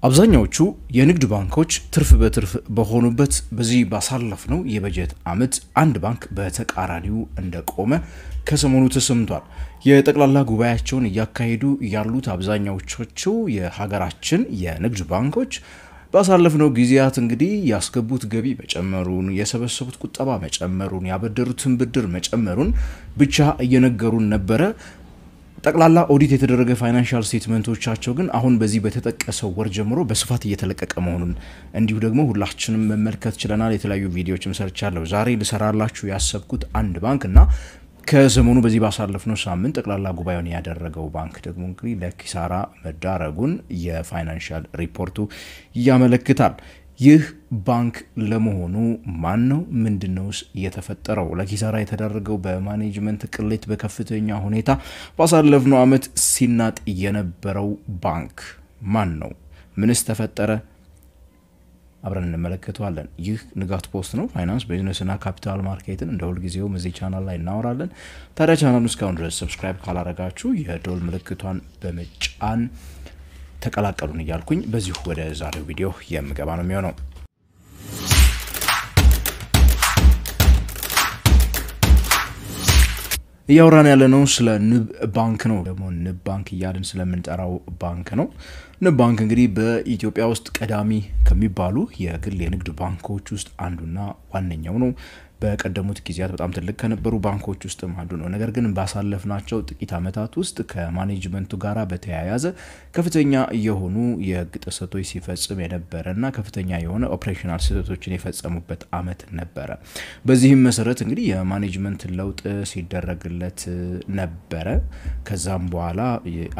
አብዛኛዎቹ የንግድ ባንኮች ትርፍ በትርፍ በሆኑበት በዚህ ባሳለፍነው የበጀት ዓመት አንድ ባንክ በተቃራኒው እንደቆመ ከሰሞኑ ተሰምቷል። የጠቅላላ ጉባኤያቸውን እያካሄዱ ያሉት አብዛኛዎቹ የሀገራችን የንግድ ባንኮች ባሳለፍነው ጊዜያት እንግዲህ ያስገቡት ገቢ መጨመሩን፣ የሰበሰቡት ቁጠባ መጨመሩን፣ ያበደሩትን ብድር መጨመሩን ብቻ እየነገሩን ነበረ። ጠቅላላ ኦዲት የተደረገ ፋይናንሻል ስቴትመንቶቻቸው ግን አሁን በዚህ በተጠቀሰው ወር ጀምሮ በስፋት እየተለቀቀ መሆኑን እንዲሁ ደግሞ ሁላችንም መመልከት ችለናል። የተለያዩ ቪዲዮዎችም ሰርቻለሁ። ዛሬ ልሰራላችሁ ያሰብኩት አንድ ባንክና ከሰሞኑ በዚህ ባሳለፍነው ሳምንት ጠቅላላ ጉባኤውን ያደረገው ባንክ ደግሞ እንግዲህ ለኪሳራ መዳረጉን የፋይናንሻል ሪፖርቱ ያመለክታል። ይህ ባንክ ለመሆኑ ማን ነው? ምንድነውስ የተፈጠረው? ለኪሳራ የተዳረገው በማኔጅመንት ቅሌት በከፍተኛ ሁኔታ ባሳለፍነው ዓመት ሲናጥ የነበረው ባንክ ማን ነው? ምንስ ተፈጠረ? አብረን እንመለከተዋለን። ይህ ንጋት ፖስት ነው። ፋይናንስ ቢዝነስና ካፒታል ማርኬትን እንደ ሁሉ ጊዜው እዚህ ቻናል ላይ እናወራለን። ታዲያ ቻናሉን እስካሁን ድረስ ሰብስክራይብ ካላረጋችሁ የደወል ምልክቷን በመጫን ተቀላቀሉን እያልኩኝ በዚሁ ወደ ዛሬው ቪዲዮ የምገባ ነው የሚሆነው። ያወራን ያለነው ስለ ንብ ባንክ ነው። ደግሞ ንብ ባንክ እያልን ስለምንጠራው ባንክ ነው። ንብ ባንክ እንግዲህ በኢትዮጵያ ውስጥ ቀዳሚ ከሚባሉ የግል የንግድ ባንኮች ውስጥ አንዱና ዋነኛው ነው። በቀደሙት ጊዜያት በጣም ትልቅ ከነበሩ ባንኮች ውስጥ አንዱ ነው። ነገር ግን ባሳለፍናቸው ጥቂት ዓመታት ውስጥ ከማኔጅመንቱ ጋራ በተያያዘ ከፍተኛ የሆኑ የህግ ጥሰቶች ሲፈጽም የነበረና ከፍተኛ የሆነ ኦፕሬሽናል ስህተቶችን የፈጸሙበት ዓመት ነበረ። በዚህም መሰረት እንግዲህ የማኔጅመንት ለውጥ ሲደረግለት ነበረ። ከዛም በኋላ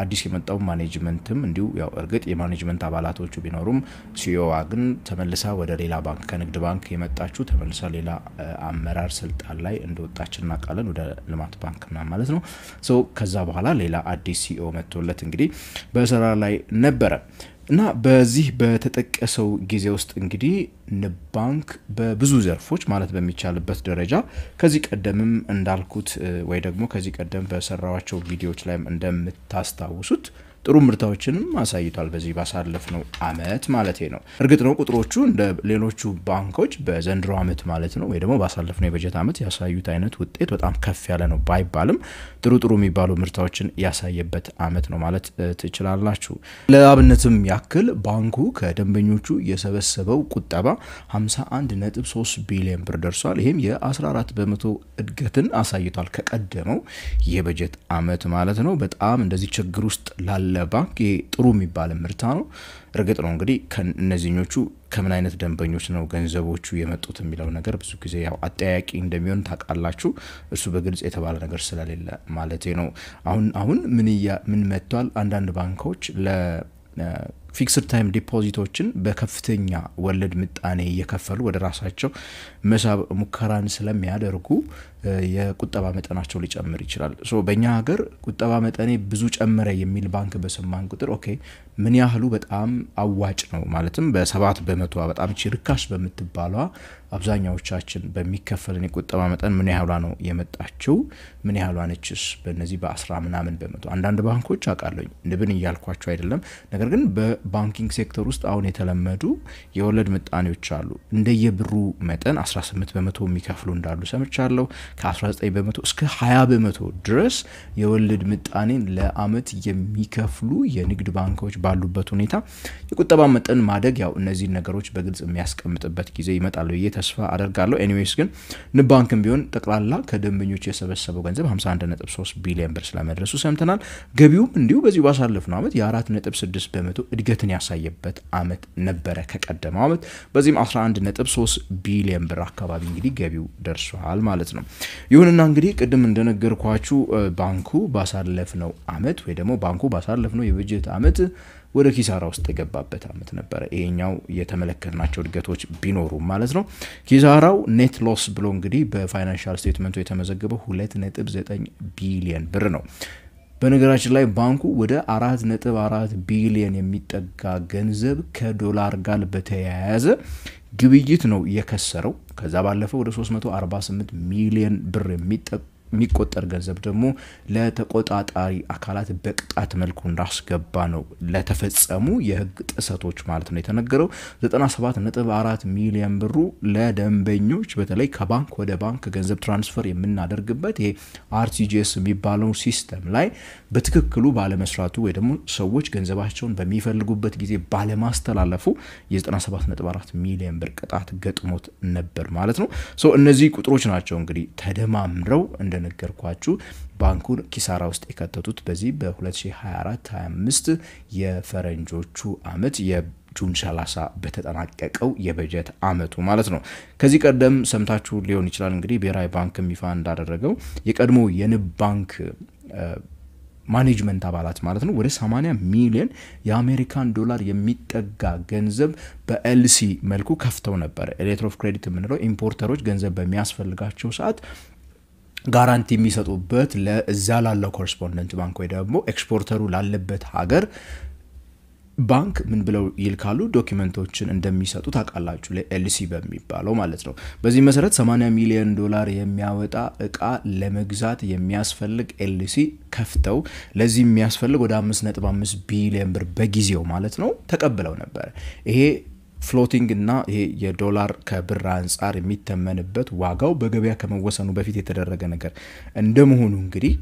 አዲስ የመጣው ማኔጅመንትም እንዲሁ ያው እርግጥ የማኔጅመንት አባላቶቹ ቢኖሩም ሲኦዋ ግን ተመልሳ ወደ ሌላ ባንክ ከንግድ ባንክ የመጣችው ተመልሳ ሌላ አመራር ስልጣን ላይ እንደወጣችና ቃለን ወደ ልማት ባንክና ማለት ነው። ከዛ በኋላ ሌላ አዲስ ሲኦ መጥቶለት እንግዲህ በስራ ላይ ነበረ እና በዚህ በተጠቀሰው ጊዜ ውስጥ እንግዲህ ንብ ባንክ በብዙ ዘርፎች ማለት በሚቻልበት ደረጃ ከዚህ ቀደምም እንዳልኩት ወይ ደግሞ ከዚህ ቀደም በሰራዋቸው ቪዲዮዎች ላይ እንደምታስታውሱት ጥሩ ምርታዎችንም አሳይቷል በዚህ ባሳለፍነው ዓመት ማለት ነው። እርግጥ ነው ቁጥሮቹ እንደ ሌሎቹ ባንኮች በዘንድሮ ዓመት ማለት ነው ወይ ደግሞ ባሳለፍነው የበጀት ዓመት ያሳዩት አይነት ውጤት በጣም ከፍ ያለ ነው ባይባልም ጥሩ የሚባሉ ምርታዎችን ያሳየበት ዓመት ነው ማለት ትችላላችሁ። ለአብነትም ያክል ባንኩ ከደንበኞቹ የሰበሰበው ቁጠባ 51.3 ቢሊዮን ብር ደርሷል። ይሄም የ14% እድገትን አሳይቷል ከቀደመው የበጀት ዓመት ማለት ነው። በጣም እንደዚህ ችግር ውስጥ ላለ ባንክ ጥሩ የሚባል ምርታ ነው። እርግጥ ነው እንግዲህ ከነዚህኞቹ ከምን አይነት ደንበኞች ነው ገንዘቦቹ የመጡት የሚለው ነገር ብዙ ጊዜ ያው አጠያቂ እንደሚሆን ታውቃላችሁ። እሱ በግልጽ የተባለ ነገር ስለሌለ ማለት ነው። አሁን ምን መጥቷል? አንዳንድ ባንኮች ፊክስድ ታይም ዲፖዚቶችን በከፍተኛ ወለድ ምጣኔ እየከፈሉ ወደ ራሳቸው መሳብ ሙከራን ስለሚያደርጉ የቁጠባ መጠናቸው ሊጨምር ይችላል። በእኛ ሀገር ቁጠባ መጠኔ ብዙ ጨመረ የሚል ባንክ በሰማን ቁጥር ኦኬ ምን ያህሉ በጣም አዋጭ ነው ማለትም በ7% በጣም ርካሽ በምትባለው አብዛኛዎቻችን በሚከፈልን የቁጠባ መጠን ምን ያህሏ ነው የመጣችው? ምን ያህሏ ነችስ? በእነዚህ በ10 ምናምን በመቶ አንዳንድ ባንኮች አውቃለሁ ንብን እያልኳቸው አይደለም። ነገር ግን በባንኪንግ ሴክተር ውስጥ አሁን የተለመዱ የወለድ ምጣኔዎች አሉ። እንደየብሩ መጠን 18% የሚከፍሉ እንዳሉ ሰምቻለሁ። ከ19% እስከ 20% ድረስ የወለድ ምጣኔን ለአመት የሚከፍሉ የንግድ ባንኮች ባሉበት ሁኔታ የቁጠባ መጠን ማደግ ያው እነዚህ ነገሮች በግልጽ የሚያስቀምጥበት ጊዜ ይመጣል ብዬ ተስፋ አደርጋለሁ። ኤኒዌይስ ግን ንብ ባንክም ቢሆን ጠቅላላ ከደንበኞች የሰበሰበው ገንዘብ 51.3 ቢሊዮን ብር ስለመድረሱ ሰምተናል። ገቢውም እንዲሁ በዚህ ባሳለፍነው ዓመት የ4.6% እድገትን ያሳየበት ዓመት ነበረ ከቀደመው ዓመት። በዚህም 11.3 ቢሊዮን ብር አካባቢ እንግዲህ ገቢው ደርሷል ማለት ነው። ይሁንና እንግዲህ ቅድም እንደነገርኳችሁ ባንኩ ባሳለፍነው ዓመት ወይ ደግሞ ባንኩ ባሳለፍነው የበጀት ዓመት ወደ ኪሳራ ውስጥ የገባበት ዓመት ነበረ። ይሄኛው የተመለከትናቸው እድገቶች ቢኖሩ ማለት ነው። ኪሳራው ኔት ሎስ ብሎ እንግዲህ በፋይናንሻል ስቴትመንቱ የተመዘገበው 2.9 ቢሊዮን ብር ነው። በነገራችን ላይ ባንኩ ወደ 4.4 ቢሊዮን የሚጠጋ ገንዘብ ከዶላር ጋር በተያያዘ ግብይት ነው የከሰረው። ከዛ ባለፈው ወደ 348 ሚሊዮን ብር የሚቆጠር ገንዘብ ደግሞ ለተቆጣጣሪ አካላት በቅጣት መልኩ እንዳስገባ ነው ለተፈጸሙ የህግ ጥሰቶች ማለት ነው የተነገረው 97.4 ሚሊዮን ብሩ ለደንበኞች በተለይ ከባንክ ወደ ባንክ ገንዘብ ትራንስፈር የምናደርግበት ይሄ RTGS የሚባለው ሲስተም ላይ በትክክሉ ባለመስራቱ ወይ ደግሞ ሰዎች ገንዘባቸውን በሚፈልጉበት ጊዜ ባለማስተላለፉ የ97.4 ሚሊዮን ብር ቅጣት ገጥሞት ነበር ማለት ነው ሶ እነዚህ ቁጥሮች ናቸው እንግዲህ ተደማምረው እንደነገርኳችሁ ባንኩን ኪሳራ ውስጥ የከተቱት በዚህ በ2024-25 የፈረንጆቹ አመት ጁን 30 በተጠናቀቀው የበጀት አመቱ ማለት ነው ከዚህ ቀደም ሰምታችሁ ሊሆን ይችላል እንግዲህ ብሔራዊ ባንክ ይፋ እንዳደረገው የቀድሞ የንብ ባንክ ማኔጅመንት አባላት ማለት ነው ወደ 80 ሚሊዮን የአሜሪካን ዶላር የሚጠጋ ገንዘብ በኤልሲ መልኩ ከፍተው ነበር ሌተር ኦፍ ክሬዲት የምንለው ኢምፖርተሮች ገንዘብ በሚያስፈልጋቸው ሰዓት ጋራንቲ የሚሰጡበት ለዛ ላለው ኮረስፖንደንት ባንክ ወይ ደግሞ ኤክስፖርተሩ ላለበት ሀገር ባንክ ምን ብለው ይልካሉ ዶክመንቶችን እንደሚሰጡ ታቃላችሁ ለኤልሲ በሚባለው ማለት ነው በዚህ መሰረት 80 ሚሊዮን ዶላር የሚያወጣ እቃ ለመግዛት የሚያስፈልግ ኤልሲ ከፍተው ለዚህ የሚያስፈልግ ወደ 5.5 ቢሊዮን ብር በጊዜው ማለት ነው ተቀብለው ነበር ይሄ ፍሎቲንግ እና ይሄ የዶላር ከብር አንፃር የሚተመንበት ዋጋው በገበያ ከመወሰኑ በፊት የተደረገ ነገር እንደመሆኑ እንግዲህ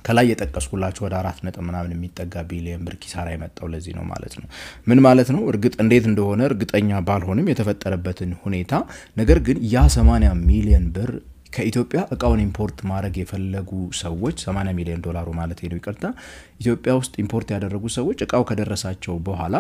ከላይ የጠቀስኩላችሁ ወደ 4 ነጥብ ምናምን የሚጠጋ ቢሊዮን ብር ኪሳራ የመጣው ለዚህ ነው ማለት ነው ምን ማለት ነው እርግጥ እንዴት እንደሆነ እርግጠኛ ባልሆንም የተፈጠረበትን ሁኔታ ነገር ግን ያ 80 ሚሊዮን ብር ከኢትዮጵያ እቃውን ኢምፖርት ማድረግ የፈለጉ ሰዎች 80 ሚሊዮን ዶላሩ ማለት ነው ይቀርታ ኢትዮጵያ ውስጥ ኢምፖርት ያደረጉ ሰዎች እቃው ከደረሳቸው በኋላ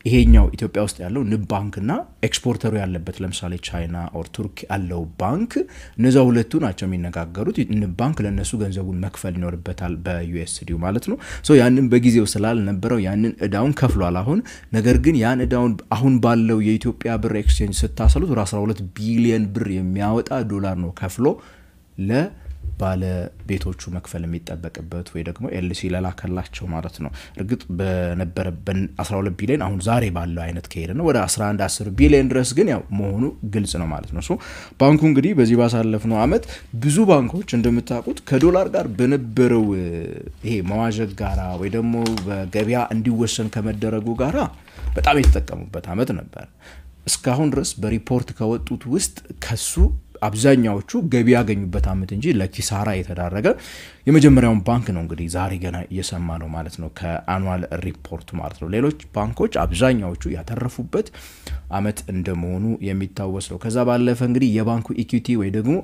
ይሄኛው ኢትዮጵያ ውስጥ ያለው ንብ ባንክና ኤክስፖርተሩ ያለበት ለምሳሌ ቻይና ኦር ቱርክ ያለው ባንክ እነዛ ሁለቱ ናቸው የሚነጋገሩት ንብ ባንክ ለነሱ ገንዘቡን መክፈል ይኖርበታል በዩኤስዲ ማለት ነው ሶ ያንን በጊዜው ስላልነበረው ያንን እዳውን ከፍሏል አሁን ነገር ግን ያን እዳውን አሁን ባለው የኢትዮጵያ ብር ኤክስቼንጅ ስታሰሉት 12 ቢሊዮን ብር የሚያወጣ ዶላር ነው ከፍሎ ለባለ ቤቶቹ መክፈል የሚጠበቅበት ወይ ደግሞ ኤልሲ ለላከላቸው ማለት ነው እርግጥ በነበረበን 12 ቢሊዮን አሁን ዛሬ ባለው አይነት ከሄደ ነው ወደ 11-10 ቢሊዮን ድረስ ግን ያው መሆኑ ግልጽ ነው ማለት ነው ሶ ባንኩ እንግዲህ በዚህ ባሳለፍነው አመት ብዙ ባንኮች እንደምታውቁት ከዶላር ጋር በነበረው ይሄ መዋዠቅ ጋራ ወይ ደግሞ በገበያ እንዲወሰን ከመደረጉ ጋራ በጣም የተጠቀሙበት አመት ነበር እስካሁን ድረስ በሪፖርት ከወጡት ውስጥ ከሱ አብዛኛዎቹ ገቢ ያገኙበት አመት እንጂ ለኪሳራ የተዳረገ የመጀመሪያውን ባንክ ነው እንግዲህ ዛሬ ገና እየሰማ ነው ማለት ነው ከአኑዋል ሪፖርት ማለት ነው ሌሎች ባንኮች አብዛኛዎቹ ያተረፉበት አመት እንደመሆኑ የሚታወስ ነው ከዛ ባለፈ እንግዲህ የባንኩ ኢኩዊቲ ወይ ደግሞ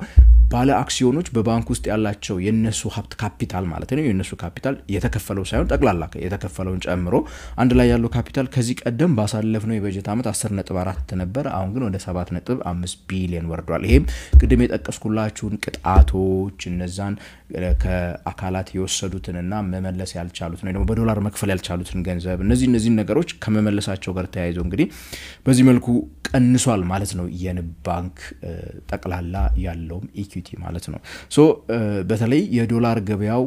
ባለ አክሲዮኖች በባንክ ውስጥ ያላቸው የነሱ ሀብት ካፒታል ማለት ነው የነሱ ካፒታል የተከፈለው ሳይሆን ጠቅላላ የተከፈለውን ጨምሮ አንድ ላይ ያለው ካፒታል ከዚህ ቀደም ባሳለፍነው የበጀት አመት 10.4 ነበር አሁን ግን ወደ 7.5 ቢሊዮን ወርዷል ይሄም ቅድም የጠቀስኩላችሁን ቅጣቶች እነዛን ከአካላት የወሰዱትንና መመለስ ያልቻሉትን ወይ ደግሞ በዶላር መክፈል ያልቻሉትን ገንዘብ እነዚህ ነገሮች ከመመለሳቸው ጋር ተያይዞ እንግዲህ በዚህ መልኩ ቀንሷል ማለት ነው የንብ ባንክ ጠቅላላ ያለው ኢኩዊቲ ማለት ነው ሶ በተለይ የዶላር ገበያው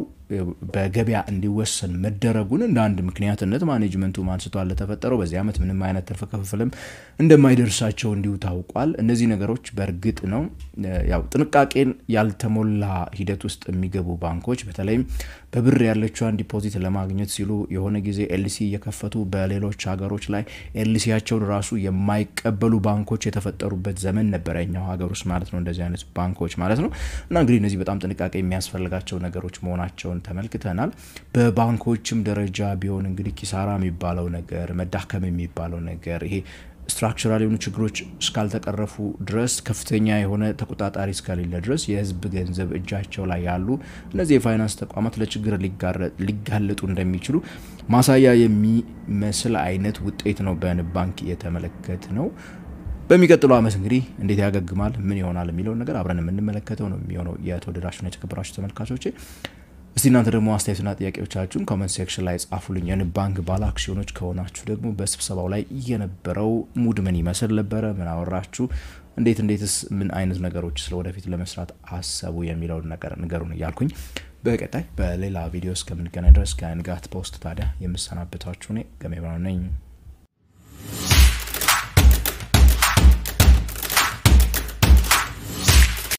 በገበያ እንዲወሰን መደረጉን እንደ አንድ ምክንያትነት ማኔጅመንቱ ማንስቷል ለተፈጠረው በዚህ አመት ምንም አይነት ትርፍ ክፍልም እንደማይደርሳቸው እንዲሁ ታውቋል እነዚህ ነገሮች በርግጥ ነው ያው ጥንቃቄን ያልተሞላ ሂደት ውስጥ የሚገቡ ባንኮች በተለይ በብር ያለችውን ዲፖዚት ለማግኘት ሲሉ የሆነ ጊዜ ኤልሲ እየከፈቱ በሌሎች ሀገሮች ላይ ኤልሲያቸውን ራሱ የማይቀበሉ ባንኮች የተፈጠሩበት ዘመን ነበርኛው ሀገር ውስጥ ማለት ነው እንደዚህ አይነት ባንኮች ማለት ነው እና እንግዲህ እነዚህ በጣም ጥንቃቄ የሚያስፈልጋቸው ነገሮች መሆናቸው ተመልክተናል በባንኮችም ደረጃ ቢሆን እንግዲህ ኪሳራ የሚባለው ነገር መዳከም የሚባለው ነገር ይሄ ስትራክቸራል የሆኑ ችግሮች እስካልተቀረፉ ድረስ ከፍተኛ የሆነ ተቆጣጣሪ እስካሌለ ድረስ የህዝብ ገንዘብ እጃቸው ላይ ያሉ እነዚህ የፋይናንስ ተቋማት ለችግር ሊጋለጡ እንደሚችሉ ማሳያ የሚመስል አይነት ውጤት ነው በንብ ባንክ የተመለከተ ነው በሚቀጥለው አመት እንግዲህ እንዴት ያገግማል ምን ይሆናል የሚለው ነገር አብረን የምንመለከተው ነው የሚሆነው የተወደዳችሁና የተከበራችሁ ተመልካቾቼ እስቲ እናንተ ደግሞ አስተያየትና ጥያቄዎቻችሁን ኮሜንት ሴክሽን ላይ ጻፉልኝ የንብ ባንክ ባለ አክሲዮኖች ከሆናችሁ ደግሞ በስብሰባው ላይ የነበረው ሙድ ምን ይመስል ነበር ምን አወራችሁ እንዴትስ ምን አይነት ነገሮች ስለወደፊት ለመስራት አሰቡ የሚለውን ነገር ንገሩን እያልኩኝ በቀጣይ በሌላ ቪዲዮ እስከምንገናኝ ድረስ ከንጋት ፖስት ታዲያ የምሰናበታችሁ ነኝ ገሜ ብራውን ነኝ